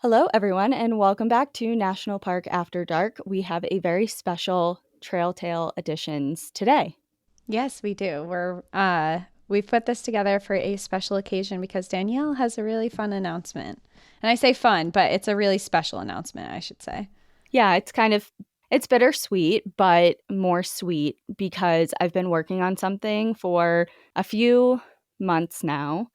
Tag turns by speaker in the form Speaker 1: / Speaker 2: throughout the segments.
Speaker 1: Hello, everyone, and welcome back to National Park After Dark. We have a very special Trail Tale editions today.
Speaker 2: Yes, we do. We've put this together for a special occasion because Danielle has a really fun announcement. And I say fun, but it's a really special announcement, I should say.
Speaker 1: Yeah, it's bittersweet, but more sweet because I've been working on something for a few months now.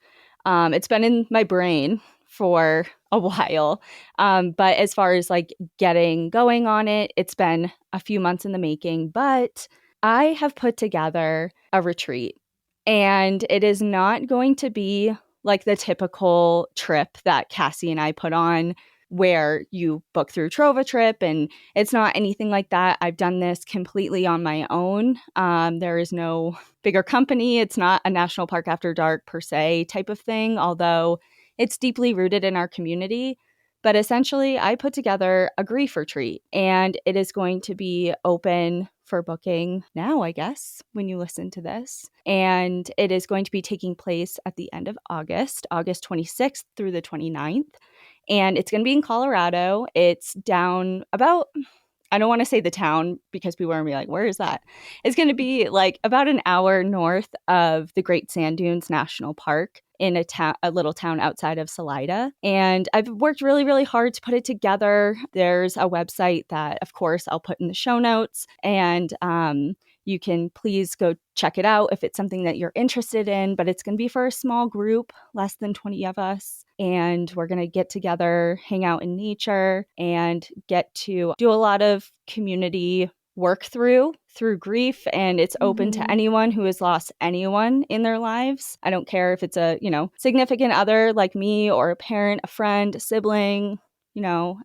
Speaker 1: It's been in my brain for a while. But as far as like getting going on it, it's been a few months in the making, but I have put together a retreat, and it is not going to be like the typical trip that Cassie and I put on where you book through Trova Trip, and it's not anything like that. I've done this completely on my own. There is no bigger company. It's not a National Park After Dark per se type of thing, although it's deeply rooted in our community. But essentially, I put together a grief retreat, and it is going to be open for booking now, I guess, when you listen to this. And it is going to be taking place at the end of August, August 26th through the 29th. And it's going to be in Colorado. It's down about, I don't want to say the town because people are going to be like, where is that? It's going to be like about an hour north of the Great Sand Dunes National Park in a little town outside of Salida. And I've worked really, really hard to put it together. There's a website that, of course, I'll put in the show notes. And you can please go check it out if it's something that you're interested in. But it's going to be for a small group, less than 20 of us. And we're going to get together, hang out in nature, and get to do a lot of community work through grief. And it's open to anyone who has lost anyone in their lives. I don't care if it's a, significant other like me, or a parent, a friend, a sibling,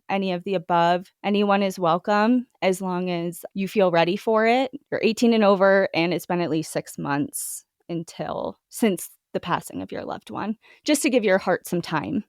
Speaker 1: any of the above. Anyone is welcome as long as you feel ready for it. You're 18 and over, and it's been at least 6 months since the passing of your loved one, just to give your heart some time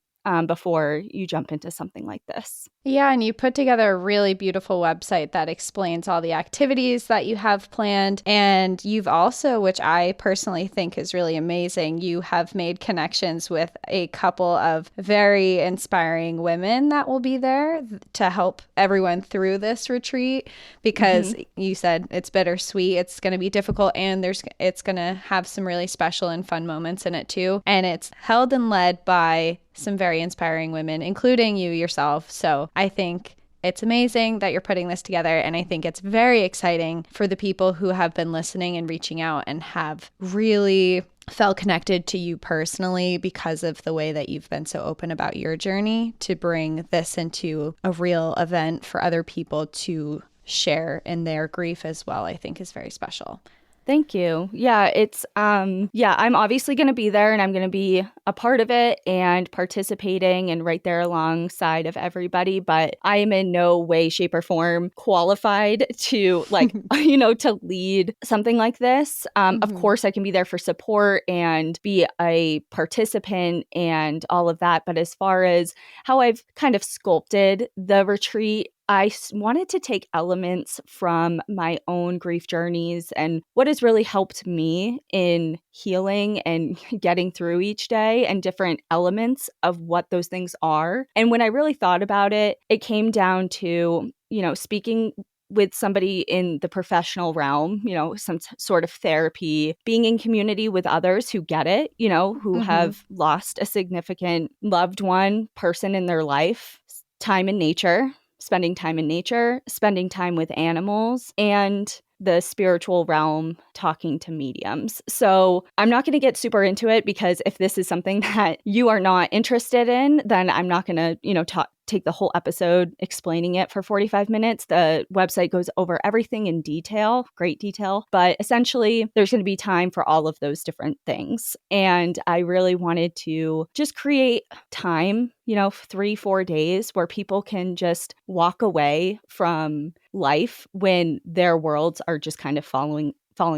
Speaker 1: before you jump into something like this.
Speaker 2: Yeah, and you put together a really beautiful website that explains all the activities that you have planned. And you've also, which I personally think is really amazing, you have made connections with a couple of very inspiring women that will be there to help everyone through this retreat because you said it's bittersweet. It's going to be difficult, and it's going to have some really special and fun moments in it too. And it's held and led by some very inspiring women, including you yourself. So I think it's amazing that you're putting this together. And I think it's very exciting for the people who have been listening and reaching out and have really felt connected to you personally because of the way that you've been so open about your journey to bring this into a real event for other people to share in their grief as well, I think is very special.
Speaker 1: Thank you. Yeah, I'm obviously going to be there, and I'm going to be a part of it and participating and right there alongside of everybody, but I am in no way, shape, or form qualified to to lead something like this. Of course, I can be there for support and be a participant and all of that. But as far as how I've kind of sculpted the retreat, I wanted to take elements from my own grief journeys and what has really helped me in healing and getting through each day, and different elements of what those things are. And when I really thought about it, it came down to, speaking with somebody in the professional realm, some sort of therapy, being in community with others who get it, who have lost a significant loved one, person in their life, time in nature, spending time in nature, spending time with animals, and the spiritual realm, talking to mediums. So I'm not going to get super into it, because if this is something that you are not interested in, then I'm not going to, take the whole episode explaining it for 45 minutes. The website goes over everything in detail, great detail, but essentially there's going to be time for all of those different things. And I really wanted to just create time, 3-4 days where people can just walk away from life when their worlds are just kind of falling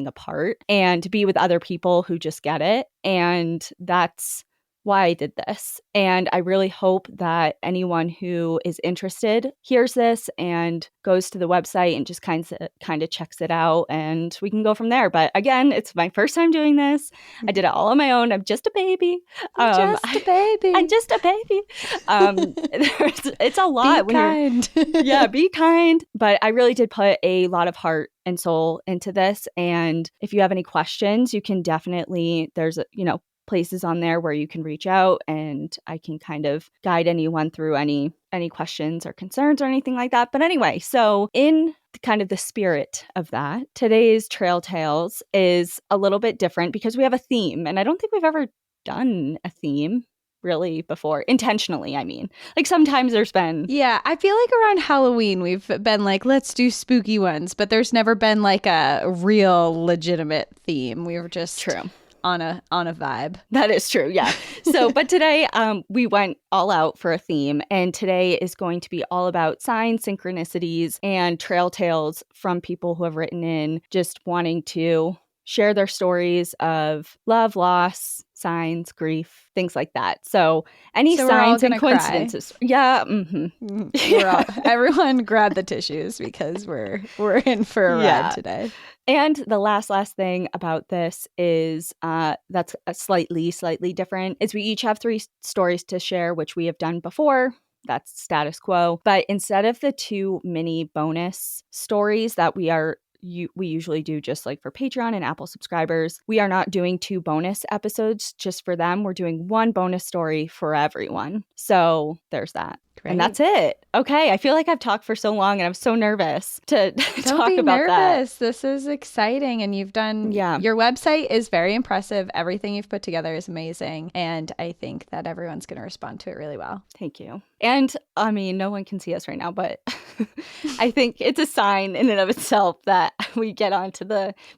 Speaker 1: apart, and to be with other people who just get it. And that's why I did this. And I really hope that anyone who is interested hears this and goes to the website and just kind of checks it out, and we can go from there. But again, it's my first time doing this. I did it all on my own. I'm just a baby.
Speaker 2: Just a baby.
Speaker 1: I'm just a baby. It's a lot.
Speaker 2: Be kind.
Speaker 1: Yeah, be kind. But I really did put a lot of heart and soul into this. And if you have any questions, you can definitely, there's, places on there where you can reach out, and I can kind of guide anyone through any questions or concerns or anything like that. But anyway, so in kind of the spirit of that, today's Trail Tales is a little bit different because we have a theme, and I don't think we've ever done a theme really before, intentionally. I mean, like sometimes there's been,
Speaker 2: yeah, I feel like around Halloween we've been like, let's do spooky ones, but there's never been like a real legitimate theme. We were just
Speaker 1: true,
Speaker 2: on a vibe.
Speaker 1: That is true. Yeah. So, but today we went all out for a theme, and today is going to be all about signs, synchronicities, and trail tales from people who have written in just wanting to share their stories of love, loss, signs, grief, things like that. So any signs and coincidences. Cry. Yeah. Mm-hmm.
Speaker 2: Everyone grab the tissues because we're in for a ride today.
Speaker 1: And the last thing about this is that's a slightly different is we each have 3 stories to share, which we have done before. That's status quo. But instead of the 2 mini bonus stories that we usually do just like for Patreon and Apple subscribers, we are not doing 2 bonus episodes just for them. We're doing 1 bonus story for everyone. So there's that. Great. And that's it. Okay. I feel like I've talked for so long and I'm so nervous to talk about that.
Speaker 2: This is exciting. And you've done, your website is very impressive. Everything you've put together is amazing. And I think that everyone's going to respond to it really well.
Speaker 1: Thank you. And I mean, no one can see us right now, but I think it's a sign in and of itself that we get onto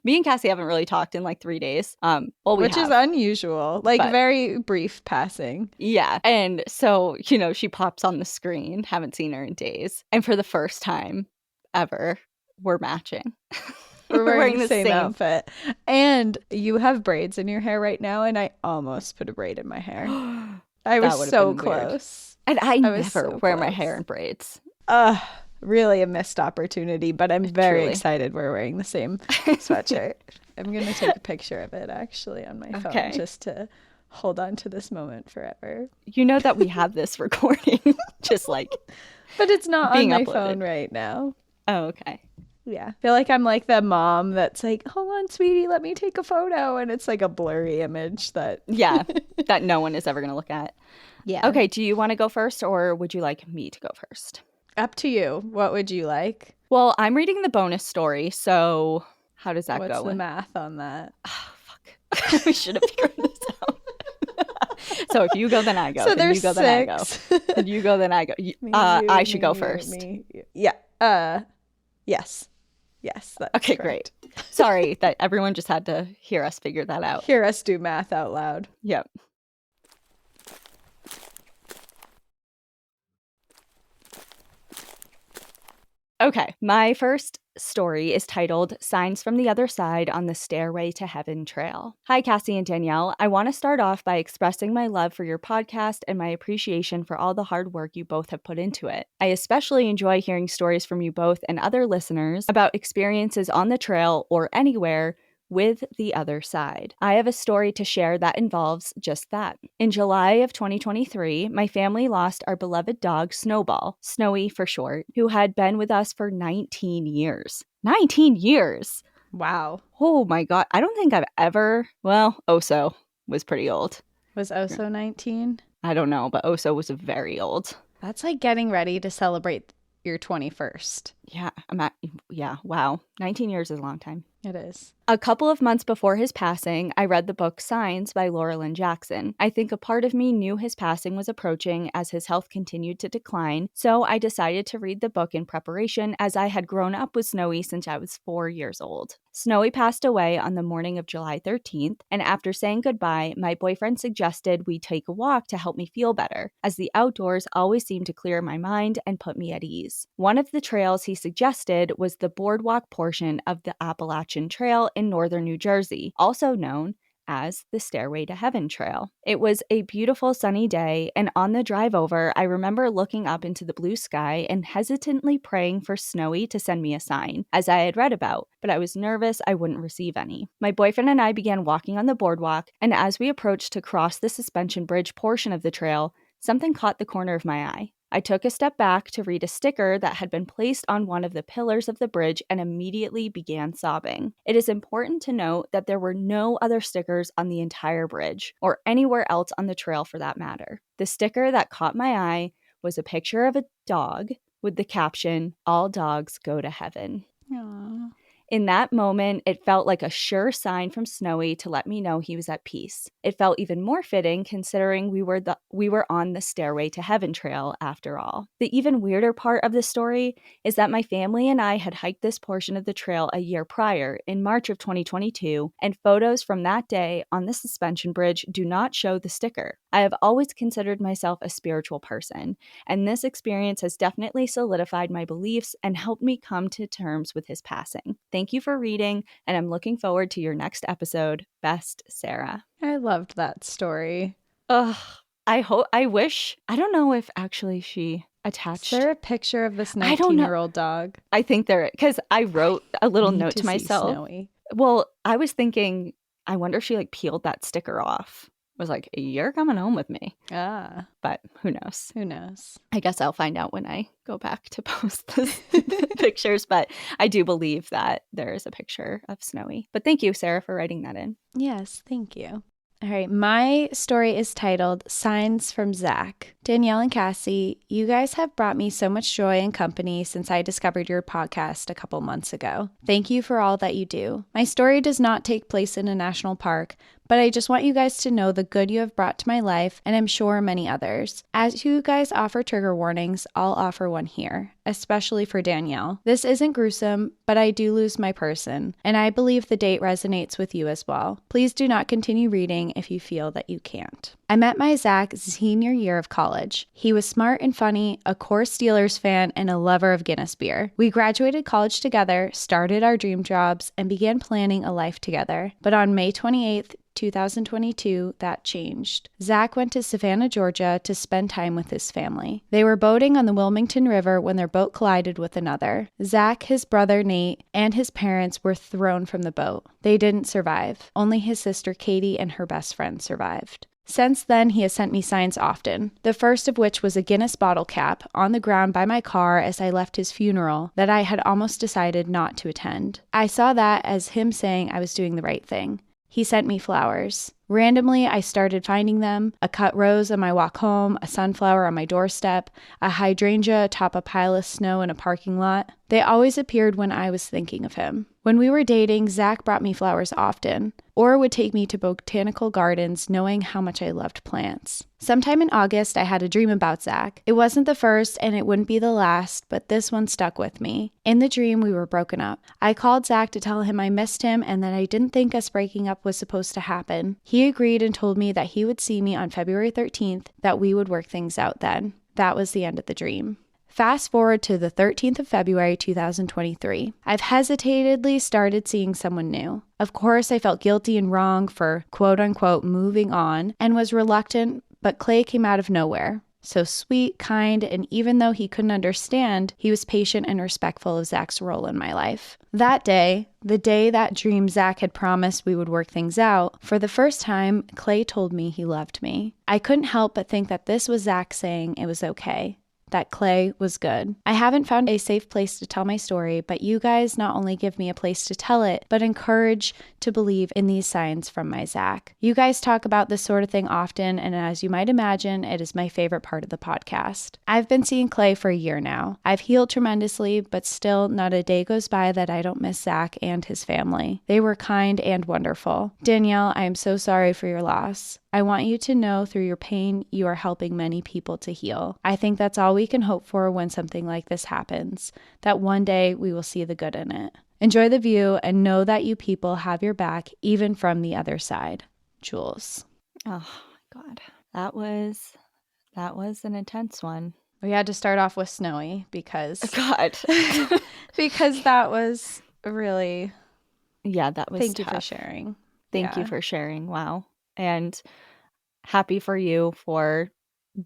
Speaker 1: me and Cassie haven't really talked in like 3 days.
Speaker 2: Which is unusual, like very brief passing.
Speaker 1: Yeah. And so, she pops on the screen, haven't seen her in days. And for the first time ever, we're matching.
Speaker 2: We're wearing the same outfit. And you have braids in your hair right now. And I almost put a braid in my hair. I was so close.
Speaker 1: Weird. And I never wear my hair in braids.
Speaker 2: Really a missed opportunity, but I'm very excited we're wearing the same sweatshirt. I'm going to take a picture of it actually on my phone just to hold on to this moment forever.
Speaker 1: You know that we have this recording just like
Speaker 2: but it's not on my phone right now.
Speaker 1: Oh, okay.
Speaker 2: Yeah. I feel like I'm like the mom that's like, hold on, sweetie, let me take a photo. And it's like a blurry image that
Speaker 1: that no one is ever going to look at.
Speaker 2: Yeah.
Speaker 1: Okay. Do you want to go first, or would you like me to go first?
Speaker 2: Up to you. What would you like?
Speaker 1: Well, I'm reading the bonus story, so how does that go?
Speaker 2: What's the math on that?
Speaker 1: Oh, fuck. We should have figured this out. So if you go, then I go.
Speaker 2: So
Speaker 1: there's
Speaker 2: you go,
Speaker 1: 6. Then I go. And you go, then I go. I should go first.
Speaker 2: Yeah. Yes. That's
Speaker 1: okay,
Speaker 2: correct.
Speaker 1: Great. Sorry that everyone just had to hear us figure that out.
Speaker 2: Hear us do math out loud.
Speaker 1: Yep. Okay, my first story is titled Signs from the Other Side on the Stairway to Heaven Trail. Hi, Cassie and Danielle. I want to start off by expressing my love for your podcast and my appreciation for all the hard work you both have put into it. I especially enjoy hearing stories from you both and other listeners about experiences on the trail or anywhere with the other side. I have a story to share that involves just that. In July of 2023, my family lost our beloved dog, Snowball, Snowy for short, who had been with us for 19 years. 19 years!
Speaker 2: Wow.
Speaker 1: Oh my God. I don't think I've ever, Oso was pretty old.
Speaker 2: Was Oso 19?
Speaker 1: I don't know, but Oso was very old.
Speaker 2: That's like getting ready to celebrate your 21st.
Speaker 1: Yeah, wow. 19 years is a long time.
Speaker 2: It is.
Speaker 1: A couple of months before his passing, I read the book Signs by Laura Lynn Jackson. I think a part of me knew his passing was approaching as his health continued to decline, so I decided to read the book in preparation as I had grown up with Snowy since I was 4 years old. Snowy passed away on the morning of July 13th, and after saying goodbye, my boyfriend suggested we take a walk to help me feel better, as the outdoors always seemed to clear my mind and put me at ease. One of the trails he suggested was the boardwalk portion of the Appalachian Trail in northern New Jersey, also known as the Stairway to Heaven Trail. It was a beautiful sunny day, and on the drive over, I remember looking up into the blue sky and hesitantly praying for Snowy to send me a sign, as I had read about, but I was nervous I wouldn't receive any. My boyfriend and I began walking on the boardwalk, and as we approached to cross the suspension bridge portion of the trail, something caught the corner of my eye. I took a step back to read a sticker that had been placed on one of the pillars of the bridge and immediately began sobbing. It is important to note that there were no other stickers on the entire bridge, or anywhere else on the trail for that matter. The sticker that caught my eye was a picture of a dog with the caption, "All dogs go to heaven."
Speaker 2: Aww.
Speaker 1: In that moment, it felt like a sure sign from Snowy to let me know he was at peace. It felt even more fitting considering we were on the Stairway to Heaven trail after all. The even weirder part of the story is that my family and I had hiked this portion of the trail a year prior, in March of 2022, and photos from that day on the suspension bridge do not show the sticker. I have always considered myself a spiritual person, and this experience has definitely solidified my beliefs and helped me come to terms with his passing. Thank you for reading, and I'm looking forward to your next episode. Best, Sarah.
Speaker 2: I loved that story.
Speaker 1: Ugh, I wish, I don't know if actually she
Speaker 2: Is
Speaker 1: attached.
Speaker 2: there a picture of this
Speaker 1: I don't know.
Speaker 2: 19-year-old dog?
Speaker 1: I think there, because I wrote a little
Speaker 2: Need
Speaker 1: note to
Speaker 2: see
Speaker 1: myself.
Speaker 2: Snowy.
Speaker 1: Well, I was thinking, I wonder if she like peeled that sticker off. Was like, "You're coming home with me."
Speaker 2: Ah,
Speaker 1: But who knows?
Speaker 2: who knows?
Speaker 1: I guess I'll find out when I go back to post the pictures, but I do believe that there is a picture of Snowy. But thank you, Sarah, for writing that in.
Speaker 2: Yes, thank you. All right, my story is titled Signs from Zach. Danielle and Cassie, you guys have brought me so much joy and company since I discovered your podcast a couple months ago. Thank you for all that you do. My story does not take place in a national park, but I just want you guys to know the good you have brought to my life, and I'm sure many others. As you guys offer trigger warnings, I'll offer one here, especially for Danielle. This isn't gruesome, but I do lose my person, and I believe the date resonates with you as well. Please do not continue reading if you feel that you can't. I met my Zach senior year of college. He was smart and funny, a core Steelers fan, and a lover of Guinness beer. We graduated college together, started our dream jobs, and began planning a life together. But on May 28th, 2022, that changed. Zach went to Savannah, Georgia to spend time with his family. They were boating on the Wilmington River when their boat collided with another. Zach, his brother Nate, and his parents were thrown from the boat. They didn't survive. Only his sister Katie and her best friend survived. Since then, he has sent me signs often, the first of which was a Guinness bottle cap on the ground by my car as I left his funeral that I had almost decided not to attend. I saw that as him saying I was doing the right thing. He sent me flowers. Randomly, I started finding them: a cut rose on my walk home, a sunflower on my doorstep, a hydrangea atop a pile of snow in a parking lot. They always appeared when I was thinking of him. When we were dating, Zach brought me flowers often, or would take me to botanical gardens knowing how much I loved plants. Sometime in August, I had a dream about Zach. It wasn't the first and it wouldn't be the last, but this one stuck with me. In the dream, we were broken up. I called Zach to tell him I missed him and that I didn't think us breaking up was supposed to happen. He agreed and told me that he would see me on February 13th, that we would work things out then. That was the end of the dream. Fast forward to the 13th of February 2023. I've hesitatedly started seeing someone new. Of course, I felt guilty and wrong for quote-unquote moving on and was reluctant, but Clay came out of nowhere. So sweet, kind, and even though he couldn't understand, he was patient and respectful of Zach's role in my life. That day, the day that dream Zach had promised we would work things out, for the first time, Clay told me he loved me. I couldn't help but think that this was Zach saying it was okay, that Clay was good. I haven't found a safe place to tell my story, but you guys not only give me a place to tell it, but encourage to believe in these signs from my Zach. You guys talk about this sort of thing often, and as you might imagine, it is my favorite part of the podcast. I've been seeing Clay for a year now. I've healed tremendously, but still not a day goes by that I don't miss Zach and his family. They were kind and wonderful. Danielle, I am so sorry for your loss. I want you to know through your pain, you are helping many people to heal. I think that's all we can hope for when something like this happens, that one day we will see the good in it. Enjoy the view and know that you people have your back even from the other side. Jules.
Speaker 1: Oh, God. That was an intense one.
Speaker 2: We had to start off with Snowy because
Speaker 1: God.
Speaker 2: because that was really
Speaker 1: Yeah, that was
Speaker 2: Thank you
Speaker 1: tough.
Speaker 2: for sharing.
Speaker 1: Thank you
Speaker 2: Yeah.
Speaker 1: for sharing. Wow. And happy for you for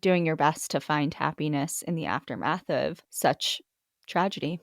Speaker 1: doing your best to find happiness in the aftermath of such tragedy.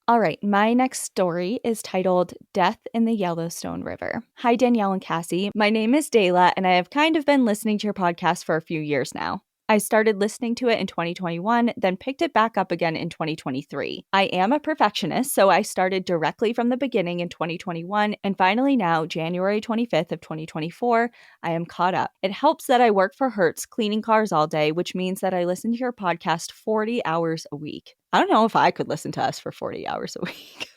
Speaker 1: All right, my next story is titled Death in the Yellowstone River. Hi, Danielle and Cassie. My name is Dayla, and I have kind of been listening to your podcast for a few years now. I started listening to it in 2021, then picked it back up again in 2023. I am a perfectionist, so I started directly from the beginning in 2021, and finally now, January 25th of 2024, I am caught up. It helps that I work for Hertz cleaning cars all day, which means that I listen to your podcast 40 hours a week. I don't know if I could listen to us for 40 hours a week.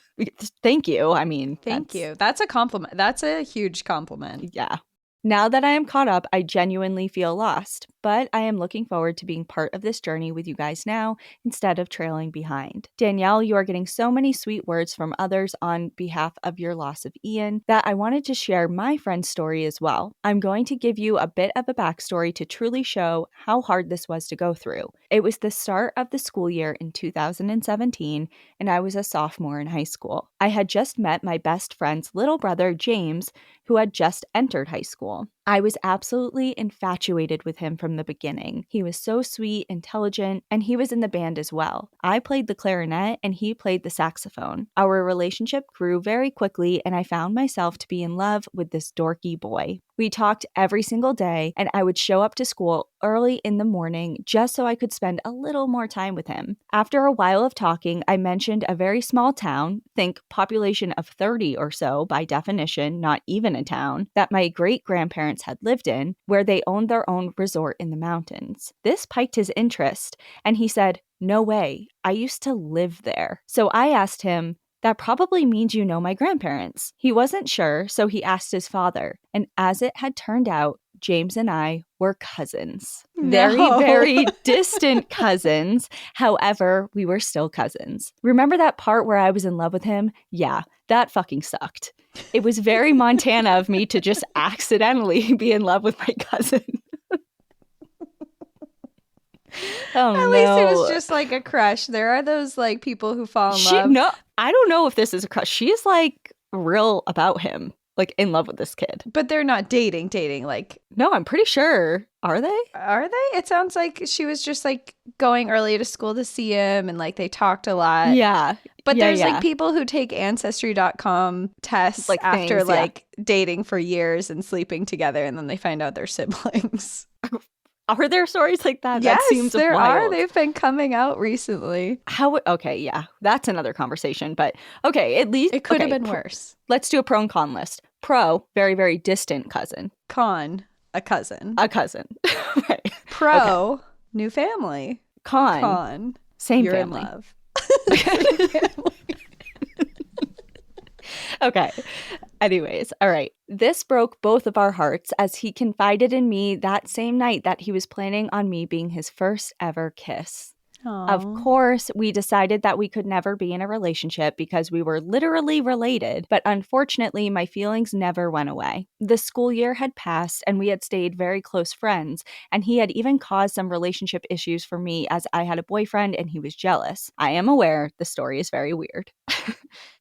Speaker 1: Thank you. I mean,
Speaker 2: Thank you. That's a compliment. That's a huge compliment.
Speaker 1: yeah. Now that I am caught up, I genuinely feel lost, but I am looking forward to being part of this journey with you guys now instead of trailing behind. Danielle, you are getting so many sweet words from others on behalf of your loss of Ian that I wanted to share my friend's story as well. I'm going to give you a bit of a backstory to truly show how hard this was to go through. It was the start of the school year in 2017, and I was a sophomore in high school. I had just met my best friend's little brother, James, who had just entered high school. I was absolutely infatuated with him from the beginning. He was so sweet, intelligent, and he was in the band as well. I played the clarinet and he played the saxophone. Our relationship grew very quickly, and I found myself to be in love with this dorky boy. We talked every single day, and I would show up to school early in the morning just so I could spend a little more time with him. After a while of talking, I mentioned a very small town, think population of 30 or so by definition, not even a town, that my great-grandparents had lived in, where they owned their own resort in the mountains. This piqued his interest, and he said, "No way, I used to live there." So I asked him, "That probably means you know my grandparents." He wasn't sure, so he asked his father. And as it had turned out, James and I were cousins. Very,
Speaker 2: No.
Speaker 1: very distant cousins. However, we were still cousins. Remember that part where I was in love with him? Yeah, that fucking sucked. It was very Montana of me to just accidentally be in love with my cousin. Oh
Speaker 2: At least it was
Speaker 1: no.
Speaker 2: just like a crush. There are those like people who fall in love.
Speaker 1: No, I don't know if this is a crush. She's like real about him, like in love with this kid.
Speaker 2: But they're not dating. Like,
Speaker 1: No, I'm pretty sure. Are they?
Speaker 2: are they? It sounds like she was just like going early to school to see him and like they talked a lot.
Speaker 1: Yeah.
Speaker 2: But
Speaker 1: yeah,
Speaker 2: there's
Speaker 1: yeah.
Speaker 2: like people who take ancestry.com tests
Speaker 1: Like
Speaker 2: after
Speaker 1: things, yeah.
Speaker 2: like dating for years and sleeping together and then they find out they're siblings.
Speaker 1: Are there stories like that?
Speaker 2: Yes,
Speaker 1: That seems
Speaker 2: there
Speaker 1: wild.
Speaker 2: are. They've been coming out recently.
Speaker 1: Okay, yeah. That's another conversation. But okay, at least
Speaker 2: It could have been worse.
Speaker 1: Let's do a pro and con list. Pro, very, very distant cousin.
Speaker 2: Con, a cousin.
Speaker 1: A cousin. Right.
Speaker 2: Pro,
Speaker 1: Okay.
Speaker 2: new family.
Speaker 1: Con, same
Speaker 2: you're
Speaker 1: family.
Speaker 2: in love.
Speaker 1: Okay. Anyways, all right. This broke both of our hearts as he confided in me that same night that he was planning on me being his first ever kiss. Of
Speaker 2: Aww.
Speaker 1: course, we decided that we could never be in a relationship because we were literally related, but unfortunately, my feelings never went away. The school year had passed and we had stayed very close friends, and he had even caused some relationship issues for me as I had a boyfriend and he was jealous. I am aware the story is very weird.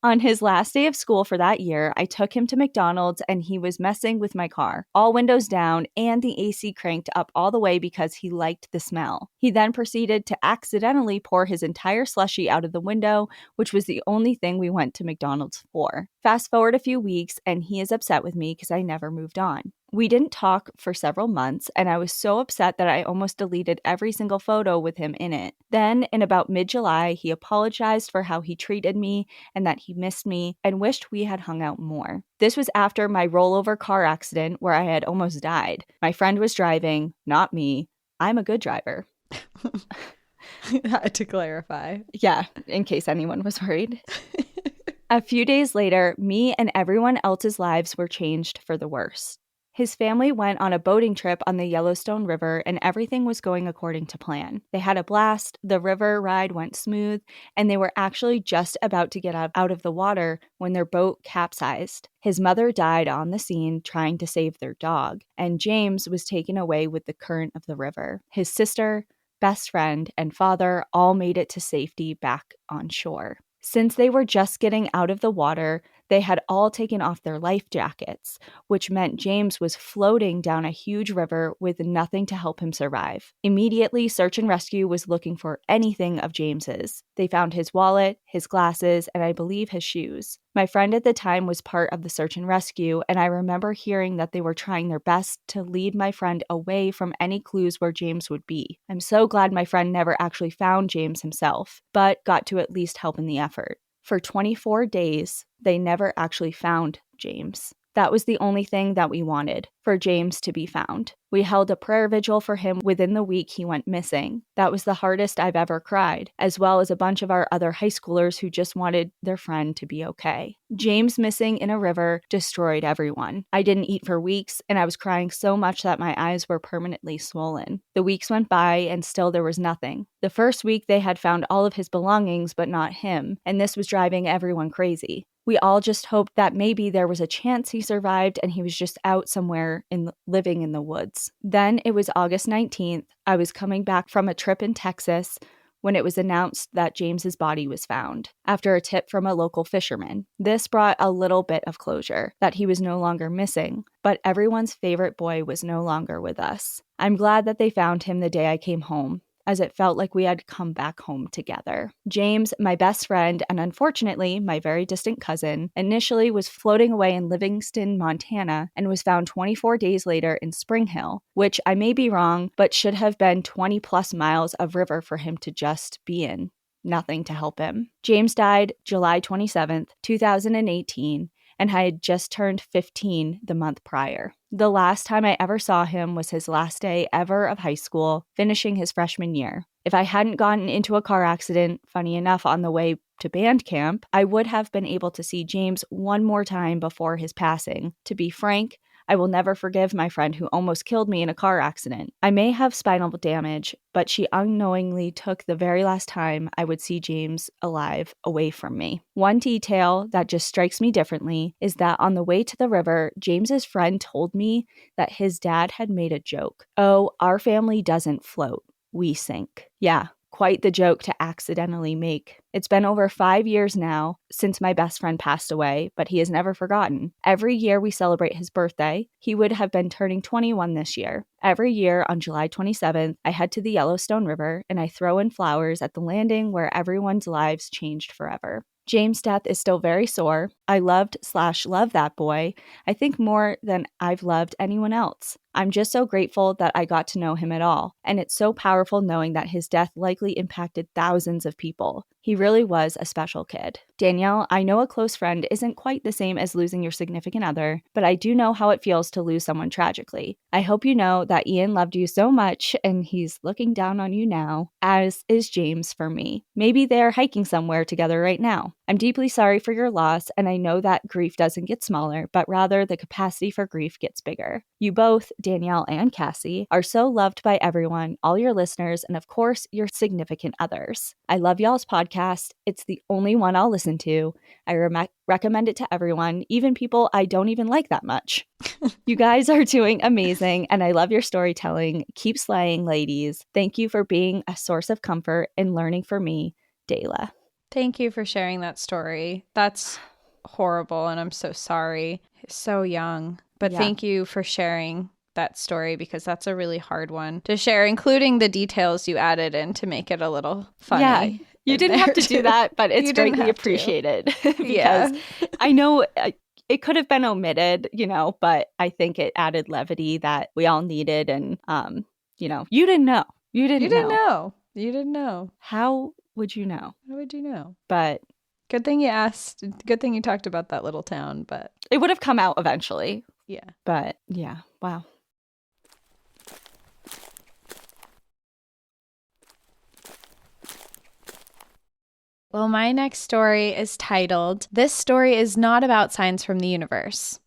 Speaker 1: On his last day of school for that year, I took him to McDonald's and he was messing with my car, all windows down and the AC cranked up all the way because he liked the smell. He then proceeded to accidentally pour his entire slushie out of the window, which was the only thing we went to McDonald's for. Fast forward a few weeks and he is upset with me because I never moved on. We didn't talk for several months, and I was so upset that I almost deleted every single photo with him in it. Then, in about mid-July, he apologized for how he treated me and that he missed me and wished we had hung out more. This was after my rollover car accident where I had almost died. My friend was driving, not me. I'm a good driver.
Speaker 2: Had to clarify.
Speaker 1: Yeah, in case anyone was worried. A few days later, me and everyone else's lives were changed for the worse. His family went on a boating trip on the Yellowstone River and everything was going according to plan. They had a blast, the river ride went smooth, and they were actually just about to get out of the water when their boat capsized. His mother died on the scene trying to save their dog, and James was taken away with the current of the river. His sister, best friend, and father all made it to safety back on shore. Since they were just getting out of the water, They had all taken off their life jackets, which meant James was floating down a huge river with nothing to help him survive. Immediately, search and rescue was looking for anything of James's. They found his wallet, his glasses, and I believe his shoes. My friend at the time was part of the search and rescue, and I remember hearing that they were trying their best to lead my friend away from any clues where James would be. I'm so glad my friend never actually found James himself, but got to at least help in the effort. For 24 days, they never actually found James. That was the only thing that we wanted, for James to be found. We held a prayer vigil for him within the week he went missing. That was the hardest I've ever cried, as well as a bunch of our other high schoolers who just wanted their friend to be okay. James missing in a river destroyed everyone. I didn't eat for weeks, and I was crying so much that my eyes were permanently swollen. The weeks went by, and still there was nothing. The first week they had found all of his belongings, but not him, and this was driving everyone crazy. We all just hoped that maybe there was a chance he survived and he was just out somewhere living in the woods. Then it was August 19th. I was coming back from a trip in Texas when it was announced that James's body was found, after a tip from a local fisherman. This brought a little bit of closure, that he was no longer missing, but everyone's favorite boy was no longer with us. I'm glad that they found him the day I came home, as it felt like we had come back home together. James, my best friend, and unfortunately my very distant cousin, initially was floating away in Livingston, Montana, and was found 24 days later in Spring Hill, which I may be wrong, but should have been 20 plus miles of river for him to just be in. Nothing to help him. James died July 27th, 2018, and I had just turned 15 the month prior. The last time I ever saw him was his last day ever of high school, finishing his freshman year. If I hadn't gotten into a car accident, funny enough, on the way to band camp, I would have been able to see James one more time before his passing. To be frank, I will never forgive my friend who almost killed me in a car accident. I may have spinal damage, but she unknowingly took the very last time I would see James alive away from me. One detail that just strikes me differently is that on the way to the river, James's friend told me that his dad had made a joke. "Oh, our family doesn't float. We sink." Yeah, quite the joke to accidentally make. It's been over 5 years now since my best friend passed away, but he has never forgotten. Every year we celebrate his birthday. He would have been turning 21 this year. Every year on July 27th, I head to the Yellowstone River and I throw in flowers at the landing where everyone's lives changed forever. James' death is still very sore. I loved/love that boy, I think more than I've loved anyone else. I'm just so grateful that I got to know him at all, and it's so powerful knowing that his death likely impacted thousands of people. He really was a special kid. Danielle, I know a close friend isn't quite the same as losing your significant other, but I do know how it feels to lose someone tragically. I hope you know that Ian loved you so much, and he's looking down on you now, as is James for me. Maybe they're hiking somewhere together right now. I'm deeply sorry for your loss, and I know that grief doesn't get smaller, but rather the capacity for grief gets bigger. You both, Danielle and Cassie, are so loved by everyone, all your listeners, and of course, your significant others. I love y'all's podcast. It's the only one I'll listen to. I recommend it to everyone, even people I don't even like that much. You guys are doing amazing, and I love your storytelling. Keep slaying, ladies. Thank you for being a source of comfort and learning for me, Dayla.
Speaker 2: Thank you for sharing that story. That's horrible, and I'm so sorry. So young. But Thank you for sharing that story, because that's a really hard one to share, including the details you added in to make it a little funny.
Speaker 1: Yeah, you didn't have to do that, but it's greatly appreciated because I know it could have been omitted, but I think it added levity that we all needed. And, you didn't know. You didn't know.
Speaker 2: You didn't know.
Speaker 1: How would you know?
Speaker 2: How would you know?
Speaker 1: But
Speaker 2: good thing you asked. Good thing you talked about that little town, but
Speaker 1: it would have come out eventually.
Speaker 2: Yeah.
Speaker 1: But yeah, wow.
Speaker 2: Well, my next story is titled, "This Story is Not About Signs from the Universe."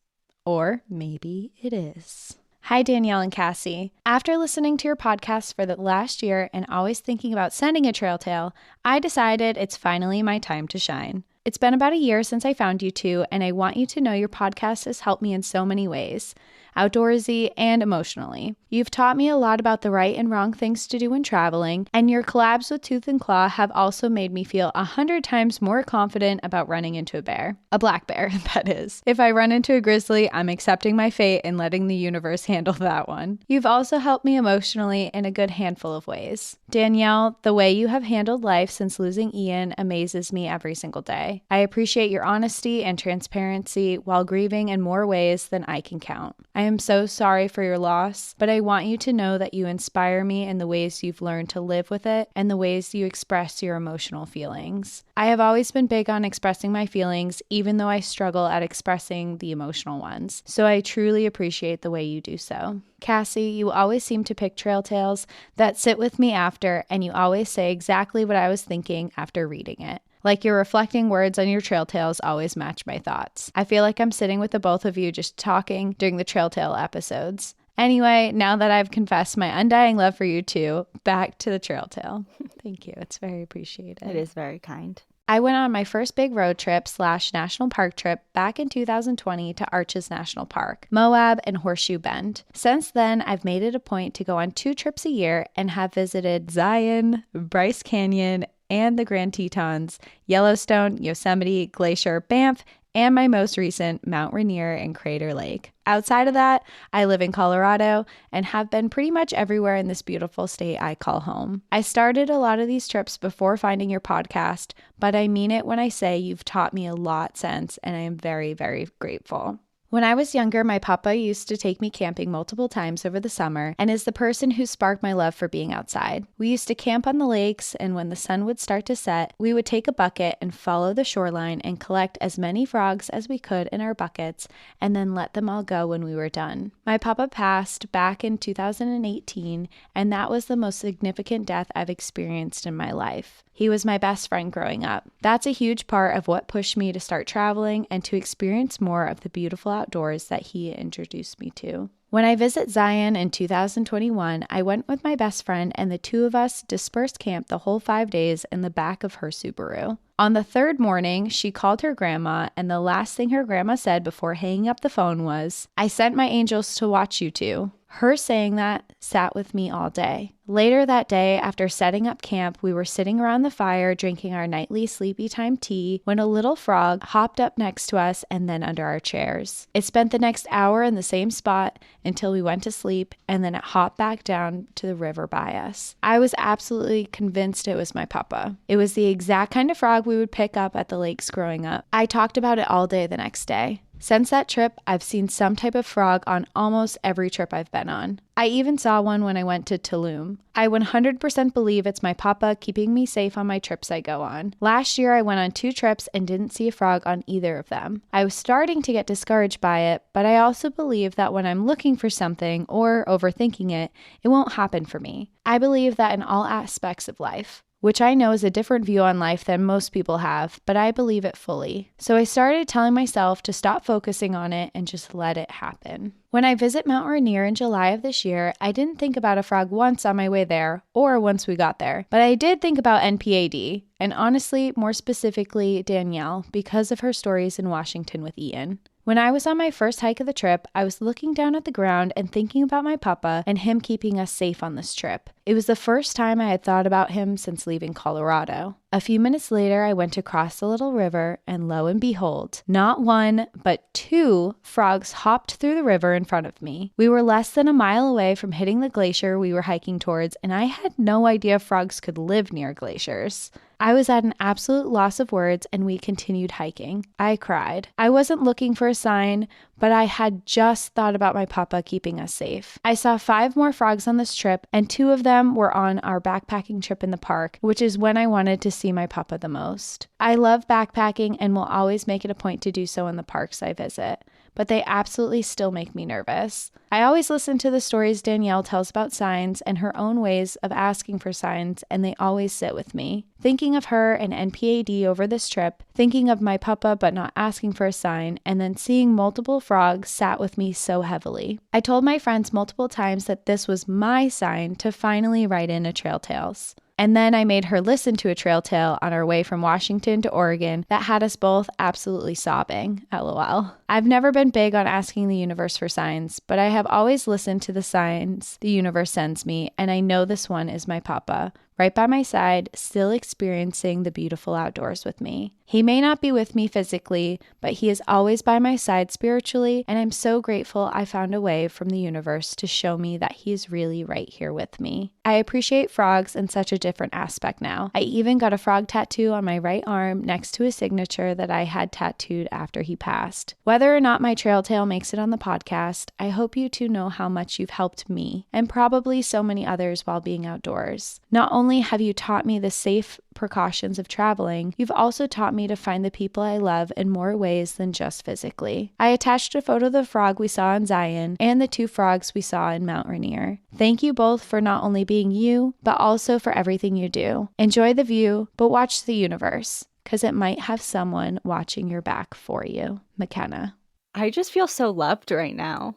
Speaker 2: Or maybe it is. Hi, Danielle and Cassie. After listening to your podcast for the last year and always thinking about sending a trail tale, I decided it's finally my time to shine. It's been about a year since I found you two, and I want you to know your podcast has helped me in so many ways. outdoorsy, and emotionally. You've taught me a lot about the right and wrong things to do when traveling, and your collabs with Tooth and Claw have also made me feel 100 times more confident about running into a bear. A black bear, that is. If I run into a grizzly, I'm accepting my fate and letting the universe handle that one. You've also helped me emotionally in a good handful of ways. Danielle, the way you have handled life since losing Ian amazes me every single day. I appreciate your honesty and transparency while grieving in more ways than I can count. I am so sorry for your loss, but I want you to know that you inspire me in the ways you've learned to live with it and the ways you express your emotional feelings. I have always been big on expressing my feelings, even though I struggle at expressing the emotional ones, so I truly appreciate the way you do so. Cassie, you always seem to pick trail tales that sit with me after, and you always say exactly what I was thinking after reading it. Like your reflecting words on your trail tales always match my thoughts. I feel like I'm sitting with the both of you just talking during the trail tale episodes. Anyway, now that I've confessed my undying love for you two, back to the trail tale. Thank you. It's very appreciated.
Speaker 1: It is very kind.
Speaker 2: I went on my first big road trip / national park trip back in 2020 to Arches National Park, Moab, and Horseshoe Bend. Since then, I've made it a point to go on 2 trips a year and have visited Zion, Bryce Canyon, and the Grand Tetons, Yellowstone, Yosemite, Glacier, Banff, and my most recent, Mount Rainier and Crater Lake. Outside of that, I live in Colorado and have been pretty much everywhere in this beautiful state I call home. I started a lot of these trips before finding your podcast, but I mean it when I say you've taught me a lot since, and I am very, very grateful. When I was younger, my papa used to take me camping multiple times over the summer and is the person who sparked my love for being outside. We used to camp on the lakes, and when the sun would start to set, we would take a bucket and follow the shoreline and collect as many frogs as we could in our buckets and then let them all go when we were done. My papa passed back in 2018, and that was the most significant death I've experienced in my life. He was my best friend growing up. That's a huge part of what pushed me to start traveling and to experience more of the beautiful outdoors that he introduced me to. When I visit Zion in 2021, I went with my best friend, and the two of us dispersed camp the whole 5 days in the back of her Subaru. On the 3rd morning, she called her grandma, and the last thing her grandma said before hanging up the phone was, "I sent my angels to watch you two." Her saying that sat with me all day. Later that day, after setting up camp, we were sitting around the fire drinking our nightly sleepy time tea when a little frog hopped up next to us and then under our chairs. It spent the next hour in the same spot until we went to sleep, and then it hopped back down to the river by us. I was absolutely convinced it was my papa. It was the exact kind of frog we would pick up at the lakes growing up. I talked about it all day the next day. Since that trip, I've seen some type of frog on almost every trip I've been on. I even saw one when I went to Tulum. I 100% believe it's my papa keeping me safe on my trips I go on. Last year, I went on 2 trips and didn't see a frog on either of them. I was starting to get discouraged by it, but I also believe that when I'm looking for something or overthinking it, it won't happen for me. I believe that in all aspects of life, which I know is a different view on life than most people have, but I believe it fully. So I started telling myself to stop focusing on it and just let it happen. When I visit Mount Rainier in July of this year, I didn't think about a frog once on my way there or once we got there, but I did think about NPAD, and honestly, more specifically, Danielle, because of her stories in Washington with Ian. When I was on my first hike of the trip, I was looking down at the ground and thinking about my papa and him keeping us safe on this trip. It was the first time I had thought about him since leaving Colorado. A few minutes later, I went to cross the little river, and lo and behold, not 1, but 2 frogs hopped through the river in front of me. We were less than a mile away from hitting the glacier we were hiking towards, and I had no idea frogs could live near glaciers. I was at an absolute loss of words, and we continued hiking. I cried. I wasn't looking for a sign, but I had just thought about my papa keeping us safe. I saw 5 more frogs on this trip, and 2 of them were on our backpacking trip in the park, which is when I wanted to see my papa the most. I love backpacking and will always make it a point to do so in the parks I visit, but they absolutely still make me nervous. I always listen to the stories Danielle tells about signs and her own ways of asking for signs, and they always sit with me. Thinking of her and NPAD over this trip, thinking of my papa but not asking for a sign, and then seeing multiple frogs sat with me so heavily. I told my friends multiple times that this was my sign to finally write in a Trail Tales. And then I made her listen to a trail tale on our way from Washington to Oregon that had us both absolutely sobbing. LOL. I've never been big on asking the universe for signs, but I have always listened to the signs the universe sends me, and I know this one is my papa, right by my side, still experiencing the beautiful outdoors with me. He may not be with me physically, but he is always by my side spiritually, and I'm so grateful I found a way from the universe to show me that he is really right here with me. I appreciate frogs in such a different aspect now. I even got a frog tattoo on my right arm next to a signature that I had tattooed after he passed. Whether or not my trail tale makes it on the podcast, I hope you two know how much you've helped me, and probably so many others while being outdoors. Not only have you taught me the safe precautions of traveling, you've also taught me to find the people I love in more ways than just physically. I attached a photo of the frog we saw in Zion and the 2 frogs we saw in Mount Rainier. Thank you both for not only being you, but also for everything you do. Enjoy the view, but watch the universe, because it might have someone watching your back for you. McKenna.
Speaker 1: I just feel so loved right now.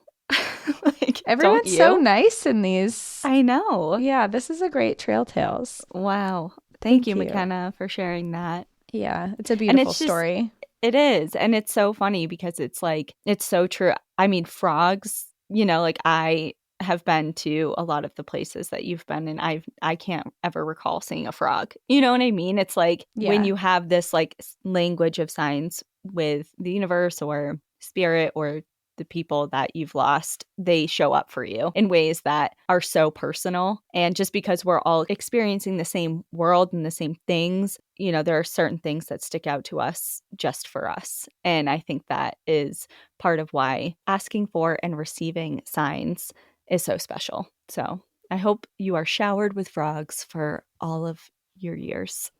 Speaker 1: Like, don't
Speaker 2: Everyone's
Speaker 1: you?
Speaker 2: so nice in these.
Speaker 1: I know.
Speaker 2: Yeah, this is a great Trail Tales.
Speaker 1: Wow.
Speaker 2: Thank
Speaker 1: Thank you,
Speaker 2: you.
Speaker 1: McKenna, for sharing that.
Speaker 2: Yeah, it's a
Speaker 1: And
Speaker 2: beautiful
Speaker 1: it's just,
Speaker 2: story.
Speaker 1: it is. And it's so funny because it's like, it's so true. I mean, frogs, like I have been to a lot of the places that you've been and I can't ever recall seeing a frog. You know what I mean? It's like when
Speaker 2: Yeah.
Speaker 1: you have this like language of signs with the universe or spirit or the people that you've lost, they show up for you in ways that are so personal. And just because we're all experiencing the same world and the same things, there are certain things that stick out to us just for us. And I think that is part of why asking for and receiving signs is so special. So I hope you are showered with frogs for all of your years.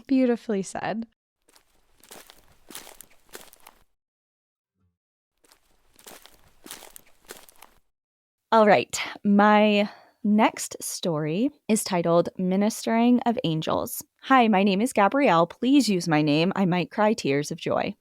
Speaker 2: Beautifully said.
Speaker 1: All right. My next story is titled Ministering of Angels. Hi, my name is Gabrielle. Please use my name. I might cry tears of joy.